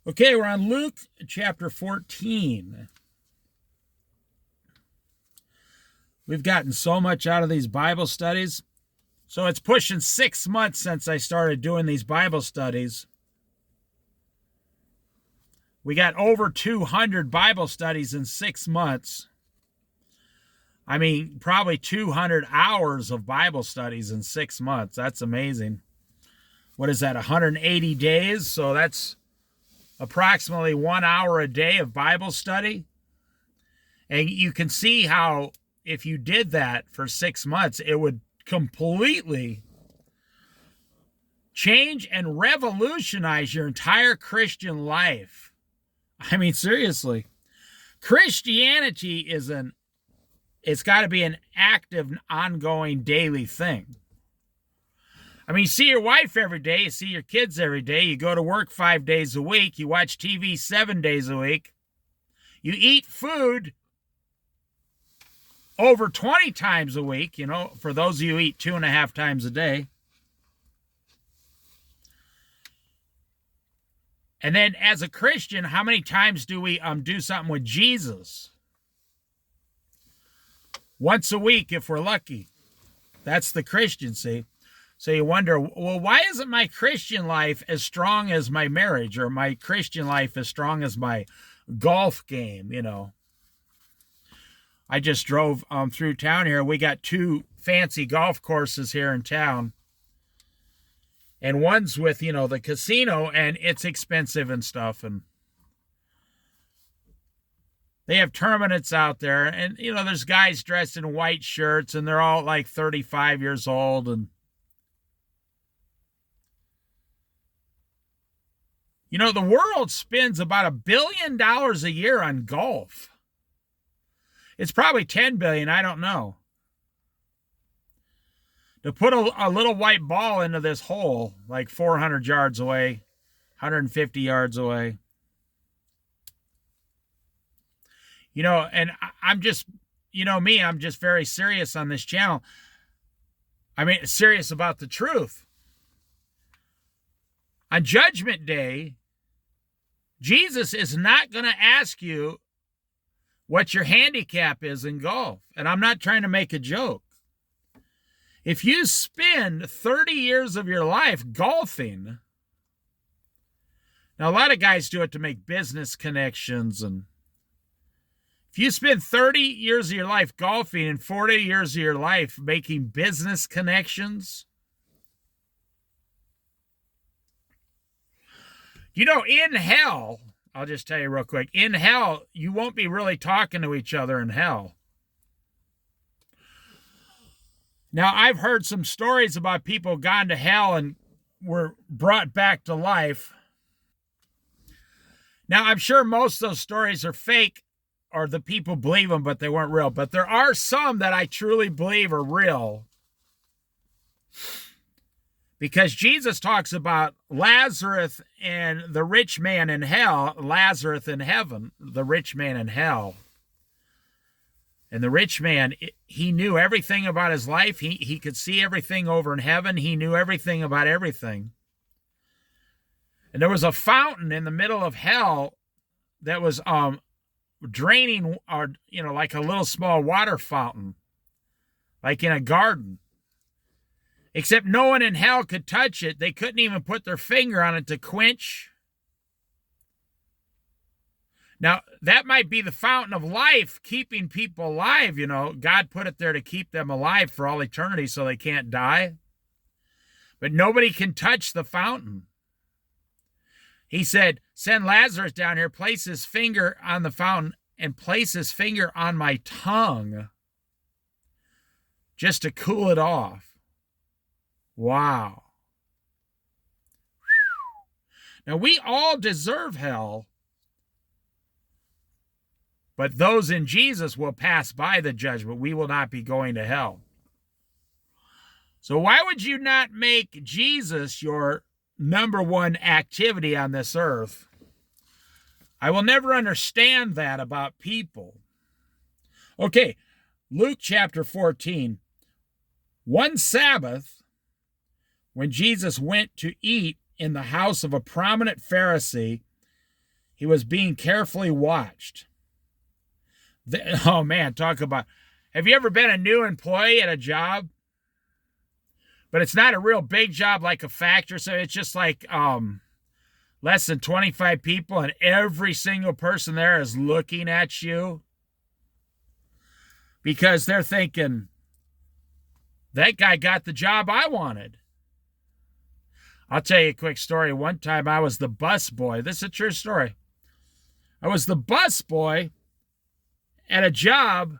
Okay, we're on Luke chapter 14. We've gotten so much out of these Bible studies. So it's pushing 6 months since I started doing these Bible studies. We got over 200 Bible studies in 6 months. I mean, probably 200 hours of Bible studies in 6 months. That's amazing. What is that, 180 days? So that's approximately 1 hour a day of Bible study. And you can see how if you did that for 6 months, it would completely change and revolutionize your entire Christian life. I mean, seriously. Christianity it's got to be an active, ongoing, daily thing. I mean, you see your wife every day, you see your kids every day, you go to work 5 days a week, you watch TV 7 days a week, you eat food over 20 times a week, for those of you who eat 2.5 times a day. And then as a Christian, how many times do we do something with Jesus? Once a week if we're lucky. That's the Christian, see? So you wonder, well, why isn't my Christian life as strong as my marriage, or my Christian life as strong as my golf game, I just drove through town here. We got 2 fancy golf courses here in town. And one's with, the casino, and it's expensive and stuff. And they have tournaments out there. And, there's guys dressed in white shirts, and they're all like 35 years old. And, the world spends about $1 billion a year on golf. It's probably 10 billion, I don't know. To put a little white ball into this hole, like 400 yards away, 150 yards away. And I'm just, me, I'm just very serious on this channel. I mean, serious about the truth. On Judgment Day, Jesus is not going to ask you what your handicap is in golf. And I'm not trying to make a joke. If you spend 30 years of your life golfing, now a lot of guys do it to make business connections, and if you spend 30 years of your life golfing and 40 years of your life making business connections, in hell, I'll just tell you real quick, in hell, you won't be really talking to each other in hell. Now, I've heard some stories about people gone to hell and were brought back to life. Now, I'm sure most of those stories are fake, or the people believe them, but they weren't real. But there are some that I truly believe are real. Because Jesus talks about Lazarus and the rich man in hell, Lazarus in heaven, the rich man in hell. And the rich man, he knew everything about his life. He could see everything over in heaven. He knew everything about everything. And there was a fountain in the middle of hell that was draining, or like a little small water fountain, like in a garden. Except no one in hell could touch it. They couldn't even put their finger on it to quench. Now, that might be the fountain of life, keeping people alive, God put it there to keep them alive for all eternity so they can't die. But nobody can touch the fountain. He said, send Lazarus down here, place his finger on the fountain, and place his finger on my tongue just to cool it off. Wow. Now, we all deserve hell, but those in Jesus will pass by the judgment. We will not be going to hell. So why would you not make Jesus your number one activity on this earth? I will never understand that about people. Okay, Luke chapter 14. One Sabbath, when Jesus went to eat in the house of a prominent Pharisee, He was being carefully watched. Oh man, talk about, have you ever been a new employee at a job? But it's not a real big job like a factory, so it's just like less than 25 people, and every single person there is looking at you because they're thinking, that guy got the job I wanted. I'll tell you a quick story. One time I was the bus boy. This is a true story. I was the bus boy at a job,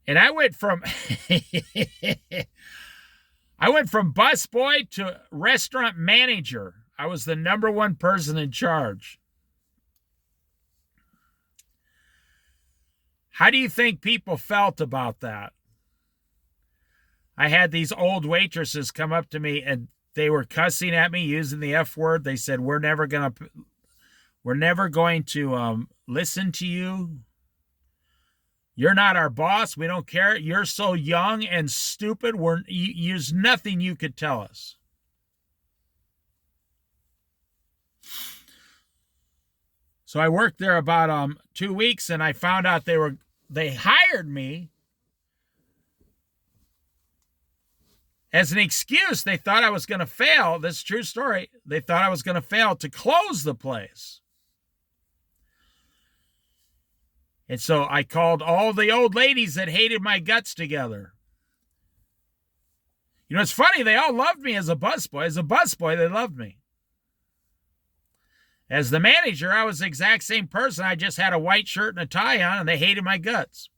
and I went from bus boy to restaurant manager. I was the number one person in charge. How do you think people felt about that? I had these old waitresses come up to me and they were cussing at me using the F word. They said, we're never going to listen to you. You're not our boss. We don't care. You're so young and stupid. There's nothing you could tell us. So I worked there about 2 weeks, and I found out they hired me as an excuse. They thought I was going to fail. This is a true story. They thought I was going to fail to close the place. And so I called all the old ladies that hated my guts together. You know, it's funny. They all loved me as a busboy. As a busboy, they loved me. As the manager, I was the exact same person. I just had a white shirt and a tie on, and they hated my guts.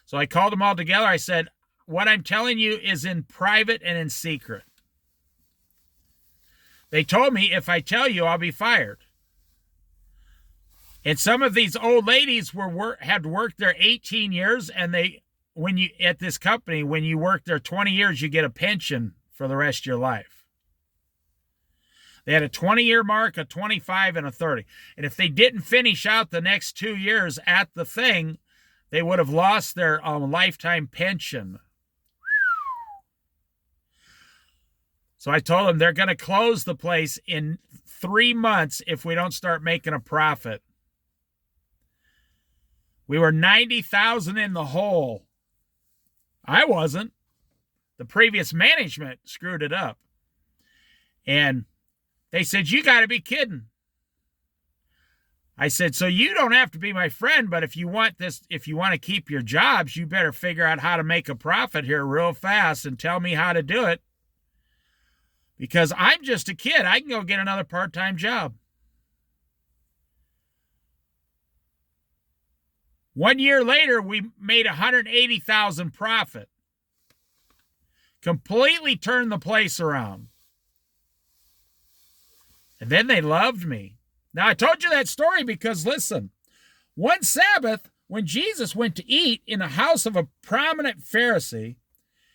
So I called them all together. I said, what I'm telling you is in private and in secret. They told me if I tell you, I'll be fired. And some of these old ladies had worked there 18 years, and at this company, when you work there 20 years, you get a pension for the rest of your life. They had a 20-year mark, a 25, and a 30. And if they didn't finish out the next 2 years at the thing, they would have lost their lifetime pension. So I told them they're going to close the place in 3 months if we don't start making a profit. We were $90,000 in the hole. I wasn't. The previous management screwed it up. And they said, you got to be kidding. I said, so you don't have to be my friend, but if you want to keep your jobs, you better figure out how to make a profit here real fast and tell me how to do it. Because I'm just a kid. I can go get another part-time job. 1 year later, we made $180,000 profit. Completely turned the place around. And then they loved me. Now, I told you that story because, listen, one Sabbath, when Jesus went to eat in the house of a prominent Pharisee,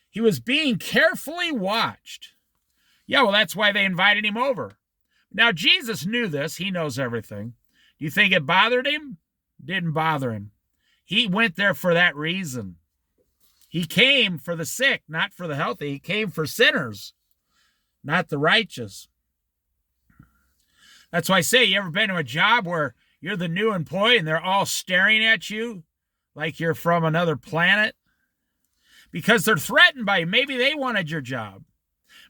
he was being carefully watched. Yeah, well, that's why they invited him over. Now, Jesus knew this. He knows everything. Do you think it bothered him? Didn't bother him. He went there for that reason. He came for the sick, not for the healthy. He came for sinners, not the righteous. That's why I say, you ever been to a job where you're the new employee and they're all staring at you like you're from another planet? Because they're threatened by you. Maybe they wanted your job.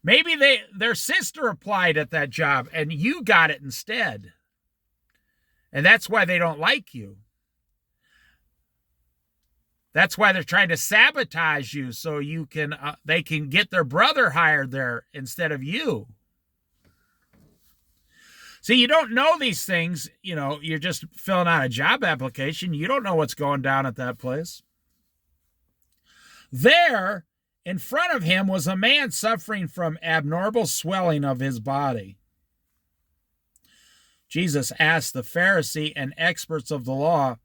Maybe their sister applied at that job and you got it instead. And that's why they don't like you. That's why they're trying to sabotage you so they can get their brother hired there instead of you. See, you don't know these things. You know, you're just filling out a job application. You don't know what's going down at that place. There, in front of him, was a man suffering from abnormal swelling of his body. Jesus asked the Pharisee and experts of the law,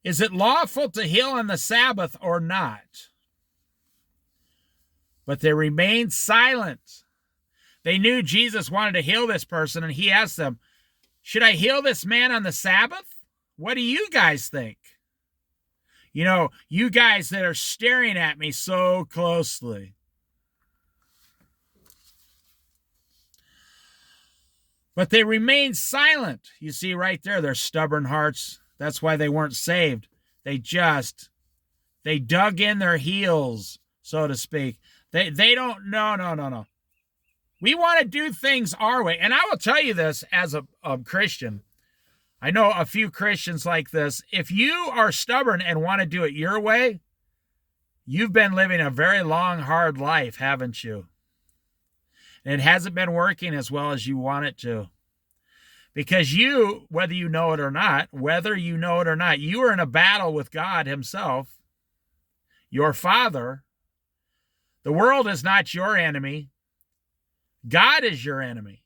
is it lawful to heal on the Sabbath or not? But they remained silent. They knew Jesus wanted to heal this person, and he asked them, should I heal this man on the Sabbath? What do you guys think? You know, you guys that are staring at me so closely. But they remained silent. You see right there, their stubborn hearts. That's why they weren't saved. They dug in their heels, so to speak. They don't, no. We want to do things our way. And I will tell you this as a Christian. I know a few Christians like this. If you are stubborn and want to do it your way, you've been living a very long, hard life, haven't you? And it hasn't been working as well as you want it to. Because you, whether you know it or not, you are in a battle with God himself, your Father. The world is not your enemy. God is your enemy.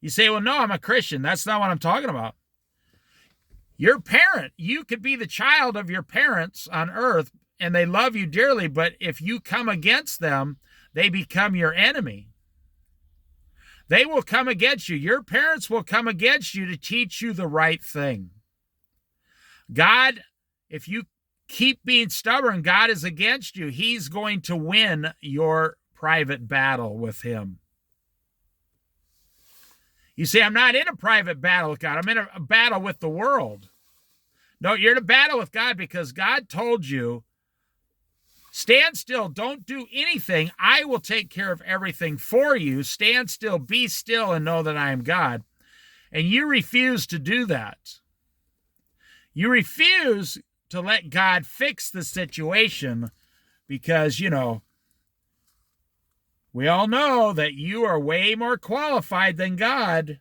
You say, well, no, I'm a Christian. That's not what I'm talking about. Your parent, you could be the child of your parents on earth, and they love you dearly, but if you come against them, they become your enemy. They will come against you. Your parents will come against you to teach you the right thing. God, if you keep being stubborn, God is against you. He's going to win your private battle with him. You say, I'm not in a private battle with God. I'm in a battle with the world. No, you're in a battle with God because God told you, stand still, don't do anything. I will take care of everything for you. Stand still, be still, and know that I am God. And you refuse to do that. You refuse to let God fix the situation because, we all know that you are way more qualified than God.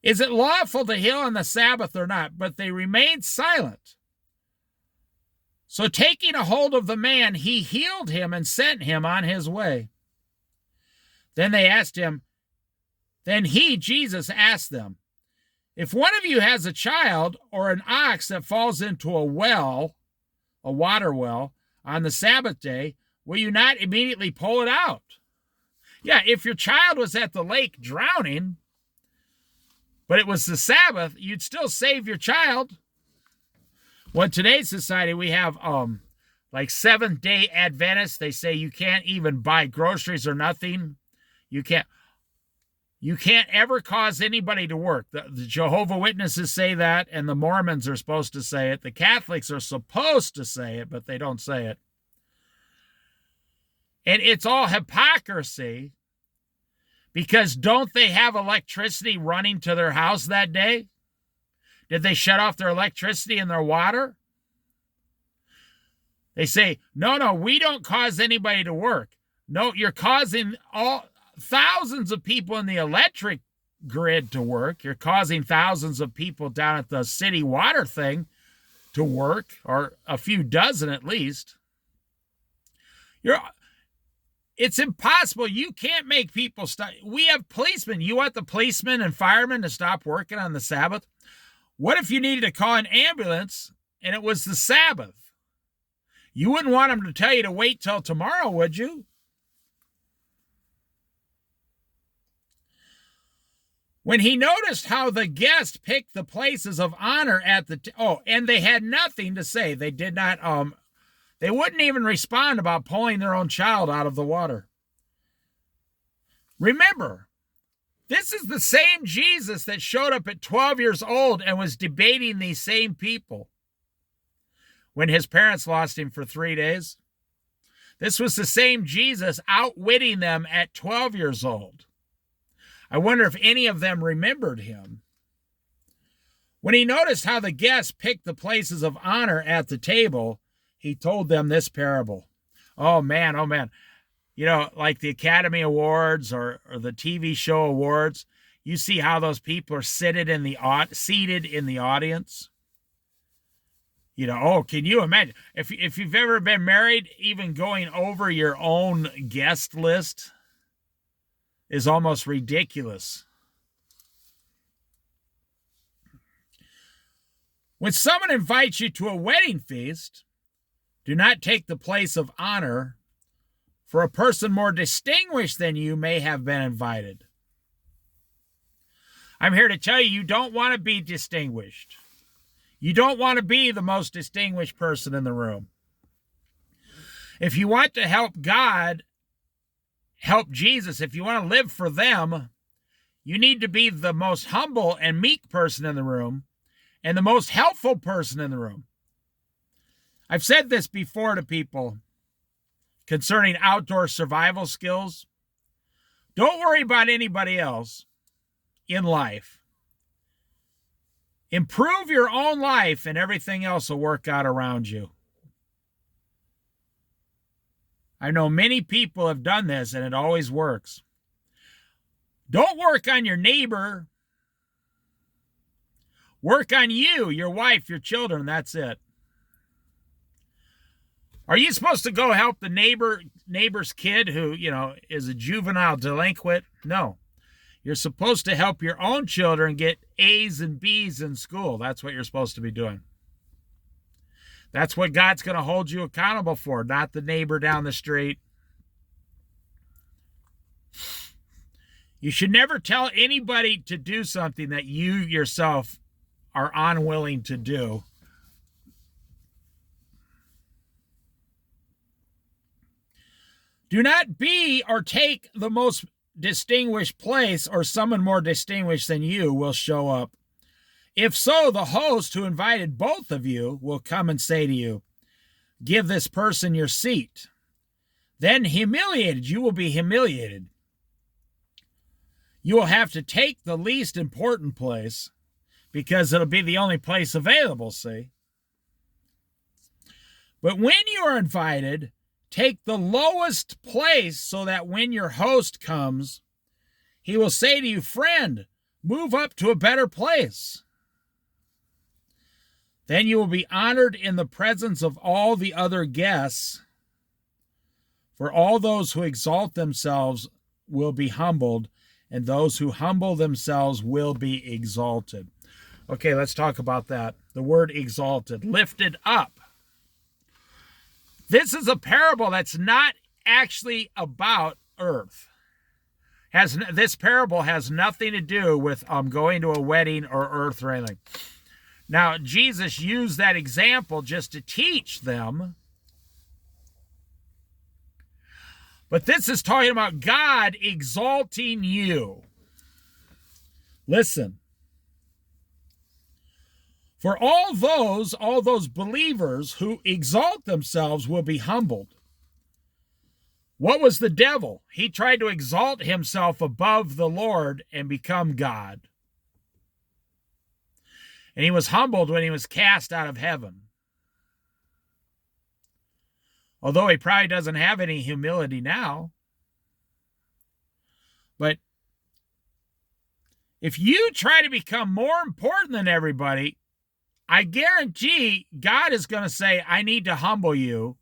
Is it lawful to heal on the Sabbath or not? But they remained silent. So taking a hold of the man, he healed him and sent him on his way. Then they asked him, Jesus, asked them, if one of you has a child or an ox that falls into a well, a water well, on the Sabbath day, will you not immediately pull it out? Yeah, if your child was at the lake drowning, but it was the Sabbath, you'd still save your child. Well, in today's society, we have like Seventh-day Adventists. They say you can't even buy groceries or nothing. You can't ever cause anybody to work. The Jehovah's Witnesses say that, and the Mormons are supposed to say it. The Catholics are supposed to say it, but they don't say it. And it's all hypocrisy because don't they have electricity running to their house that day? Did they shut off their electricity and their water? They say, no, we don't cause anybody to work. No, you're causing thousands of people in the electric grid to work. You're causing thousands of people down at the city water thing to work, or a few dozen at least. It's impossible. You can't make people stop. We have policemen. You want the policemen and firemen to stop working on the Sabbath? What if you needed to call an ambulance and it was the Sabbath? You wouldn't want them to tell you to wait till tomorrow, would you? When he noticed how the guests picked the places of honor at and they had nothing to say. They did not, they wouldn't even respond about pulling their own child out of the water. Remember, this is the same Jesus that showed up at 12 years old and was debating these same people when his parents lost him for 3 days. This was the same Jesus outwitting them at 12 years old. I wonder if any of them remembered him. When he noticed how the guests picked the places of honor at the table, he told them this parable. Oh man. Like the Academy Awards or the TV show awards, you see how those people are seated in the audience. Can you imagine? If you've ever been married, even going over your own guest list is almost ridiculous. When someone invites you to a wedding feast, do not take the place of honor, for a person more distinguished than you may have been invited. I'm here to tell you, you don't want to be distinguished. You don't want to be the most distinguished person in the room. If you want to help God help Jesus, if you want to live for them, you need to be the most humble and meek person in the room and the most helpful person in the room. I've said this before to people concerning outdoor survival skills. Don't worry about anybody else in life. Improve your own life and everything else will work out around you. I know many people have done this and it always works. Don't work on your neighbor. Work on you, your wife, your children. That's it. Are you supposed to go help the neighbor's kid who, is a juvenile delinquent? No. You're supposed to help your own children get A's and B's in school. That's what you're supposed to be doing. That's what God's going to hold you accountable for, not the neighbor down the street. You should never tell anybody to do something that you yourself are unwilling to do. Do not be or take the most distinguished place, or someone more distinguished than you will show up. If so, the host who invited both of you will come and say to you, "Give this person your seat." Then you will be humiliated. You will have to take the least important place because it'll be the only place available, see? But when you are invited, take the lowest place so that when your host comes, he will say to you, "Friend, move up to a better place." Then you will be honored in the presence of all the other guests, for all those who exalt themselves will be humbled, and those who humble themselves will be exalted. Okay, let's talk about that. The word exalted, lifted up. This is a parable that's not actually about earth. This parable has nothing to do with going to a wedding or earth or anything. Now, Jesus used that example just to teach them. But this is talking about God exalting you. Listen. For all those believers who exalt themselves will be humbled. What was the devil? He tried to exalt himself above the Lord and become God. And he was humbled when he was cast out of heaven. Although he probably doesn't have any humility now. But if you try to become more important than everybody, I guarantee God is going to say, "I need to humble you.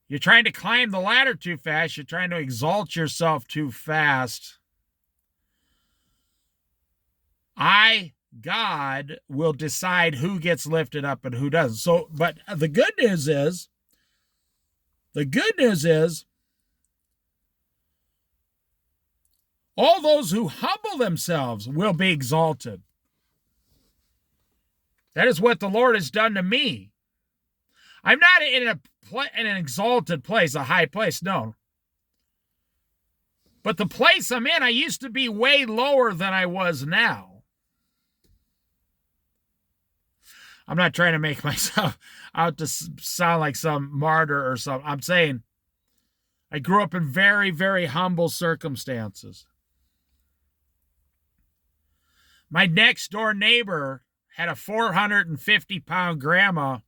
You're trying to climb the ladder too fast. You're trying to exalt yourself too fast. God, will decide who gets lifted up and who doesn't." So, but the good news is, all those who humble themselves will be exalted. That is what the Lord has done to me. I'm not in an exalted place, a high place, no. But the place I'm in, I used to be way lower than I was now. I'm not trying to make myself out to sound like some martyr or something. I'm saying I grew up in very, very humble circumstances. My next door neighbor had a 450-pound grandma,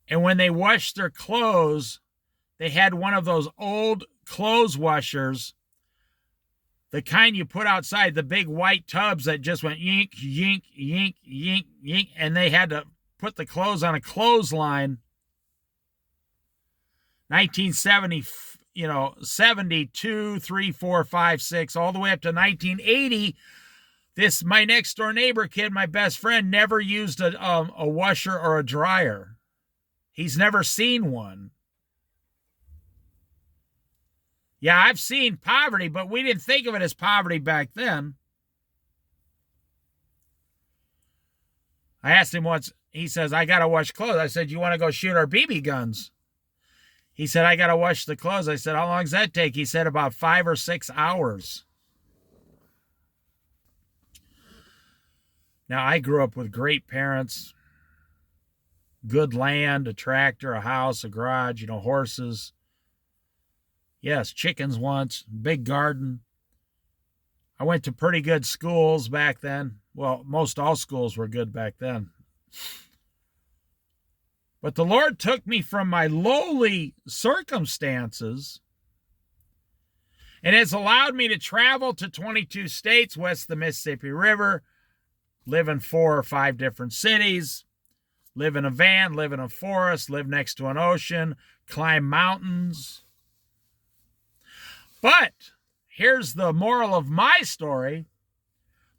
and when they washed their clothes, they had one of those old clothes washers, the kind you put outside, the big white tubs that just went yink, yink, yink, yink, yink, and they had to put the clothes on a clothesline. 1970, 72, 3, 4, 5, 6, all the way up to 1980, my next door neighbor kid, my best friend, never used a washer or a dryer. He's never seen one. Yeah, I've seen poverty, but we didn't think of it as poverty back then. I asked him once, he says, "I got to wash clothes." I said, "You want to go shoot our BB guns?" He said, I got to wash the clothes. I said, how long does that take? He said, about 5 or 6 hours. Now, I grew up with great parents, good land, a tractor, a house, a garage, horses. Yes, chickens once, big garden. I went to pretty good schools back then. Well, most all schools were good back then. But the Lord took me from my lowly circumstances and has allowed me to travel to 22 states west of the Mississippi River, live in 4 or 5 different cities, live in a van, live in a forest, live next to an ocean, climb mountains. But here's the moral of my story.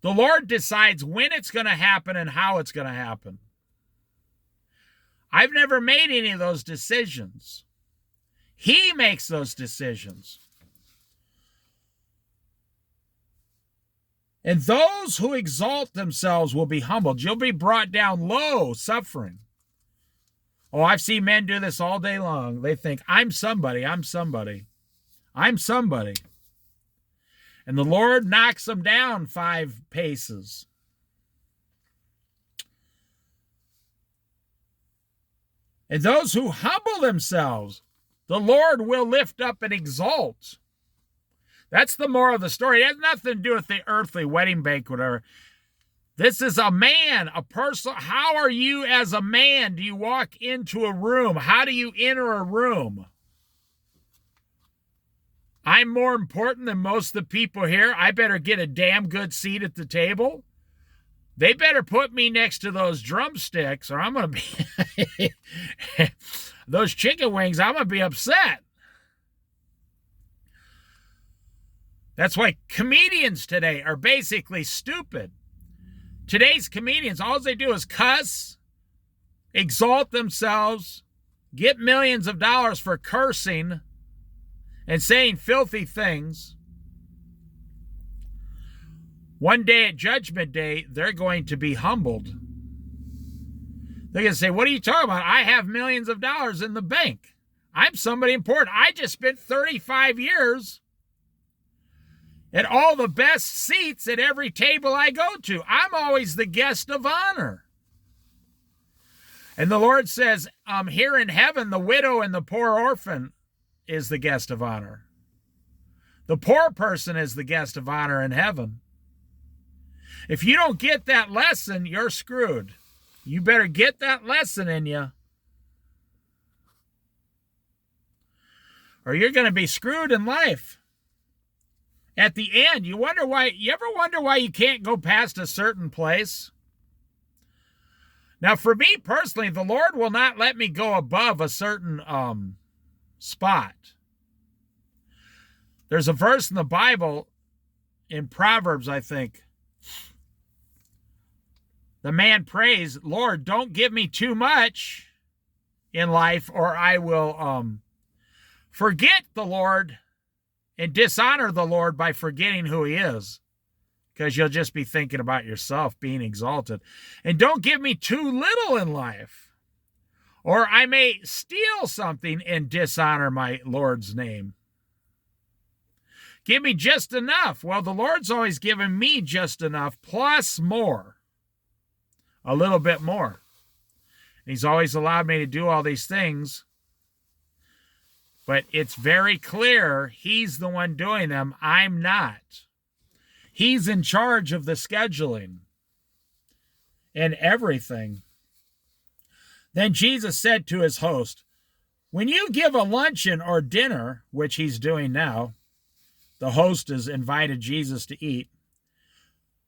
The Lord decides when it's going to happen and how it's going to happen. I've never made any of those decisions. He makes those decisions. And those who exalt themselves will be humbled. You'll be brought down low, suffering. Oh, I've seen men do this all day long. They think, I'm somebody, I'm somebody, I'm somebody. And the Lord knocks them down 5 paces. And those who humble themselves, the Lord will lift up and exalt. That's the moral of the story. It has nothing to do with the earthly wedding banquet. This is a man, a person. How are you as a man? Do you walk into a room? How do you enter a room? I'm more important than most of the people here. I better get a damn good seat at the table. They better put me next to those drumsticks or I'm going to be, those chicken wings, I'm going to be upset. That's why comedians today are basically stupid. Today's comedians, all they do is cuss, exalt themselves, get millions of dollars for cursing and saying filthy things. One day at Judgment Day, they're going to be humbled. They're going to say, what are you talking about? I have millions of dollars in the bank. I'm somebody important. I just spent 35 years at all the best seats at every table I go to. I'm always the guest of honor. And the Lord says, here in heaven, the widow and the poor orphan is the guest of honor. The poor person is the guest of honor in heaven. If you don't get that lesson, you're screwed. You better get that lesson in you, or you're going to be screwed in life. At the end, you ever wonder why you can't go past a certain place? Now, for me personally, the Lord will not let me go above a certain spot. There's a verse in the Bible, in Proverbs, I think. The man prays, Lord, don't give me too much in life or I will forget the Lord and dishonor the Lord by forgetting who he is, because you'll just be thinking about yourself being exalted. And don't give me too little in life, or I may steal something and dishonor my Lord's name. Give me just enough. Well, the Lord's always given me just enough plus more, a little bit more. He's always allowed me to do all these things. But it's very clear he's the one doing them. I'm not. He's in charge of the scheduling and everything. Then Jesus said to his host, when you give a luncheon or dinner, which he's doing now, the host has invited Jesus to eat,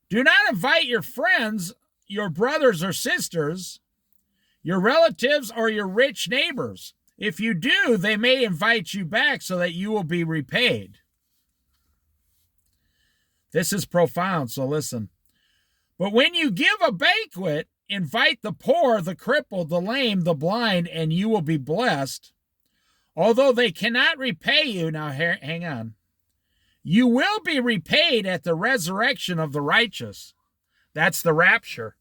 do not invite your friends, your brothers or sisters, your relatives, or your rich neighbors. If you do, they may invite you back so that you will be repaid. This is profound, so listen. But when you give a banquet, invite the poor, the crippled, the lame, the blind, and you will be blessed. Although they cannot repay you, now hang on, you will be repaid at the resurrection of the righteous. That's the rapture.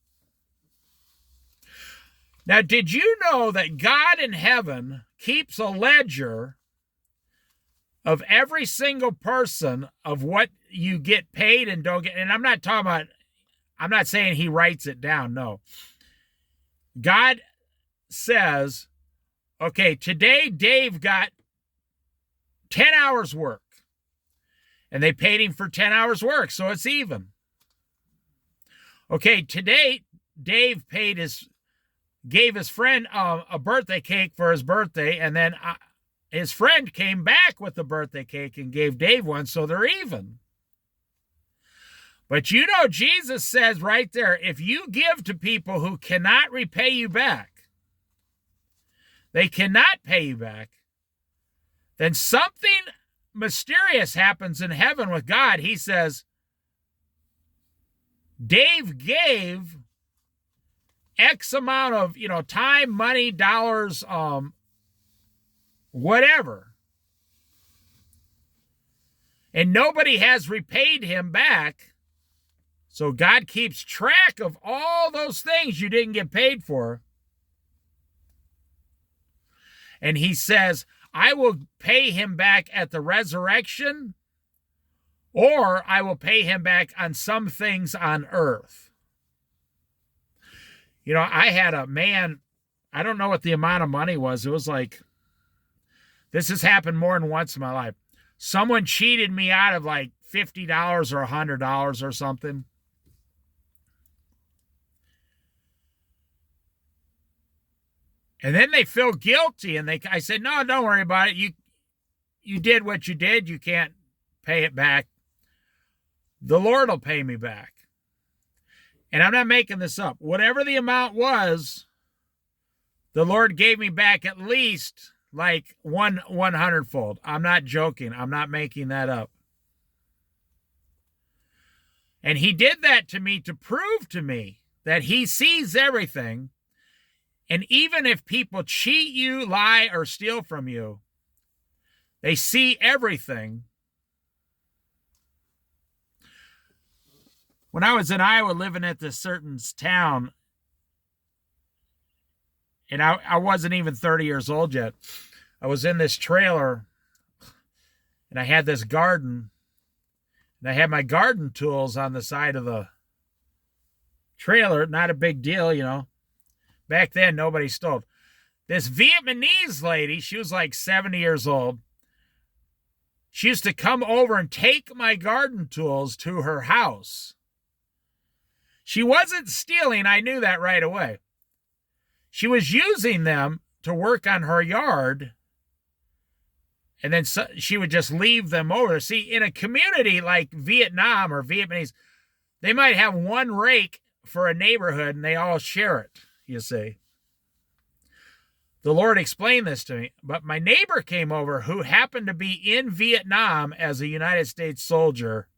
Now, did you know that God in heaven keeps a ledger of every single person of what you get paid and don't get. And I'm not saying he writes it down. No. God says, okay, today Dave got 10 hours work. And they paid him for 10 hours work, so it's even. Okay, today Dave gave his friend a birthday cake for his birthday, and then his friend came back with the birthday cake and gave Dave one, so they're even. But Jesus says right there, if you give to people who cannot repay you back, they cannot pay you back, then something mysterious happens in heaven with God. He says, Dave gave X amount of, time, money, dollars, whatever. And nobody has repaid him back. So God keeps track of all those things you didn't get paid for. And he says, I will pay him back at the resurrection, or I will pay him back on some things on earth. I had a man, I don't know what the amount of money was. It was like, this has happened more than once in my life. Someone cheated me out of like $50 or $100 or something. And then they feel guilty, and I said, no, don't worry about it. You did what you did. You can't pay it back. The Lord will pay me back. And I'm not making this up. Whatever the amount was, the Lord gave me back at least like 100-fold. I'm not joking. I'm not making that up. And he did that to me to prove to me that he sees everything. And even if people cheat you, lie, or steal from you, they see everything. When I was in Iowa living at this certain town, and I wasn't even 30 years old yet, I was in this trailer, and I had this garden, and I had my garden tools on the side of the trailer. Not a big deal, Back then, nobody stole. This Vietnamese lady, she was like 70 years old. She used to come over and take my garden tools to her house. She wasn't stealing. I knew that right away. She was using them to work on her yard. And then she would just leave them over. See, in a community like Vietnam or Vietnamese, they might have one rake for a neighborhood and they all share it. You see, the Lord explained this to me, but my neighbor came over who happened to be in Vietnam as a United States soldier,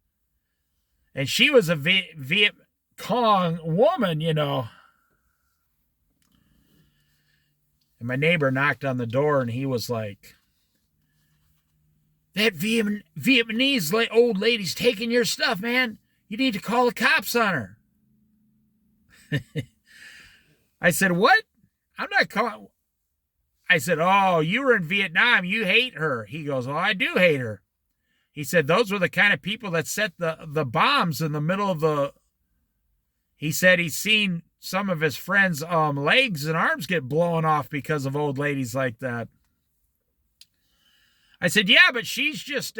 and she was a Viet Cong woman, And my neighbor knocked on the door, and he was like, that Vietnamese old lady's taking your stuff, man. You need to call the cops on her. I said, what? I'm not calling. I said, oh, you were in Vietnam. You hate her. He goes, oh, I do hate her. He said, those were the kind of people that set the bombs in the middle of the... He said he's seen some of his friends' legs and arms get blown off because of old ladies like that. I said, yeah, but she's just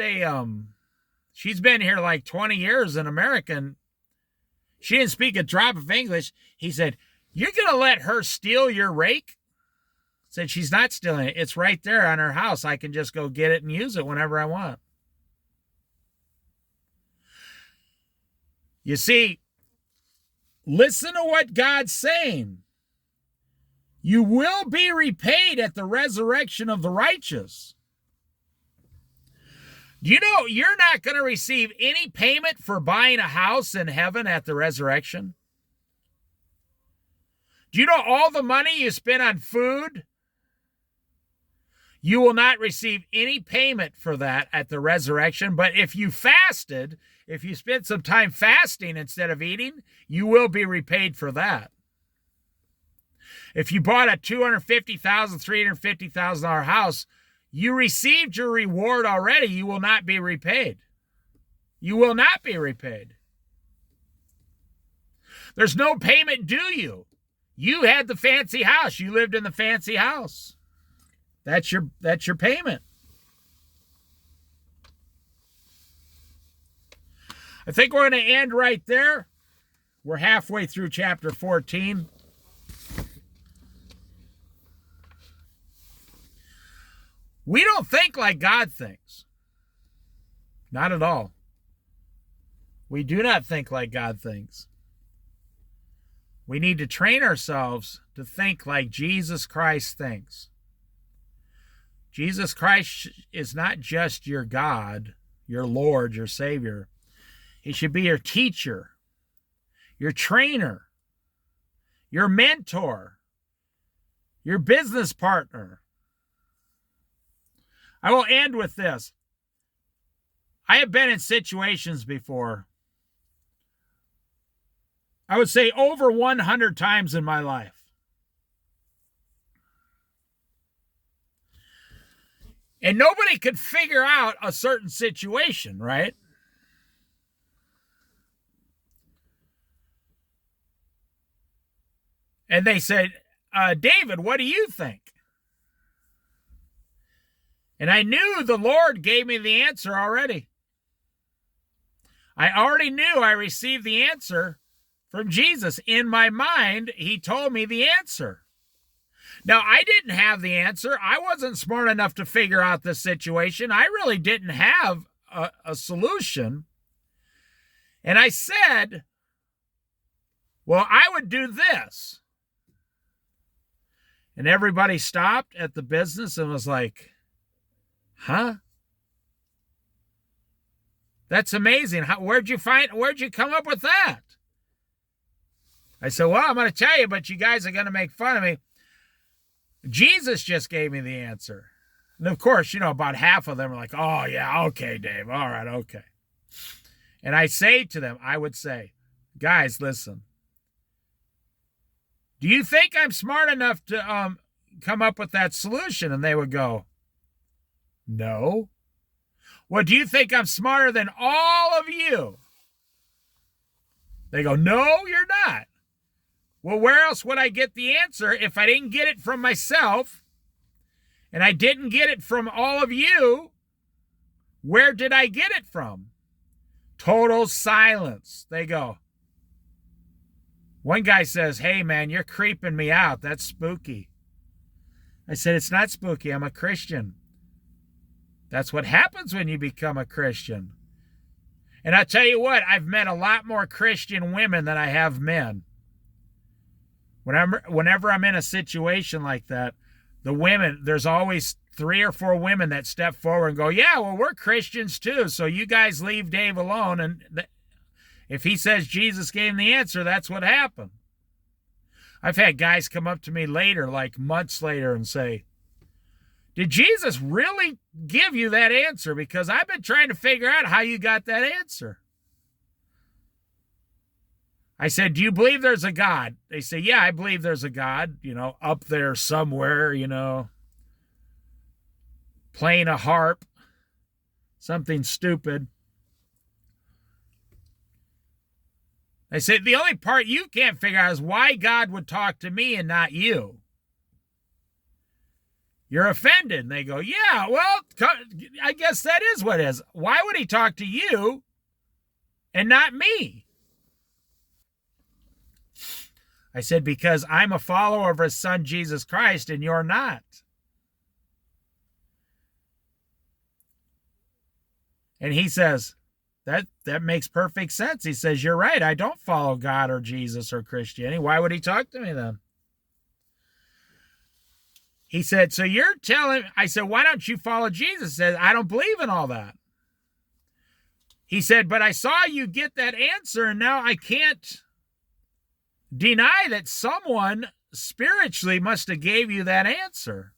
she's been here like 20 years in America, and she didn't speak a drop of English. He said, you're going to let her steal your rake? Said, she's not stealing it. It's right there on her house. I can just go get it and use it whenever I want. You see, listen to what God's saying. You will be repaid at the resurrection of the righteous. Do you know you're not going to receive any payment for buying a house in heaven at the resurrection? Do you know all the money you spend on food? You will not receive any payment for that at the resurrection. But if you fasted, if you spent some time fasting instead of eating, you will be repaid for that. If you bought a $250,000, $350,000 house, you received your reward already. You will not be repaid. You will not be repaid. There's no payment due you. You had the fancy house. You lived in the fancy house. That's your payment. I think we're going to end right there. We're halfway through chapter 14. We don't think like God thinks. Not at all. We do not think like God thinks. We need to train ourselves to think like Jesus Christ thinks. Jesus Christ is not just your God, your Lord, your Savior. He should be your teacher, your trainer, your mentor, your business partner. I will end with this. I have been in situations before, I would say over 100 times in my life. And nobody could figure out a certain situation, right? And they said, David, what do you think? And I knew the Lord gave me the answer already. I already knew I received the answer from Jesus. In my mind, he told me the answer. Now, I didn't have the answer. I wasn't smart enough to figure out the situation. I really didn't have a solution. And I said, well, I would do this. And everybody stopped at the business and was like, huh? That's amazing. Where'd you come up with that? I said, well, I'm going to tell you, but you guys are going to make fun of me. Jesus just gave me the answer. And of course, about half of them are like, oh, yeah, okay, Dave. All right, okay. And I would say, guys, listen. Do you think I'm smart enough to come up with that solution? And they would go, no. Well, do you think I'm smarter than all of you? They go, no, you're not. Well, where else would I get the answer if I didn't get it from myself and I didn't get it from all of you? Where did I get it from? Total silence. They go. One guy says, hey, man, you're creeping me out. That's spooky. I said, it's not spooky. I'm a Christian. That's what happens when you become a Christian. And I'll tell you what, I've met a lot more Christian women than I have men. Whenever I'm in a situation like that, the women, there's always 3 or 4 women that step forward and go, yeah, well, we're Christians too, so you guys leave Dave alone. And if he says Jesus gave him the answer, that's what happened. I've had guys come up to me later, like months later, and say, did Jesus really give you that answer? Because I've been trying to figure out how you got that answer. I said, do you believe there's a God? They say, yeah, I believe there's a God, up there somewhere, playing a harp, something stupid. I said, the only part you can't figure out is why God would talk to me and not you. You're offended. And they go, yeah, well, I guess that is what it is. Why would he talk to you and not me? I said, because I'm a follower of his son, Jesus Christ, and you're not. And he says, that makes perfect sense. He says, you're right. I don't follow God or Jesus or Christianity. Why would he talk to me then? He said, so you're telling, I said, why don't you follow Jesus? He said, I don't believe in all that. He said, but I saw you get that answer, and now I can't deny that someone spiritually must have gave you that answer.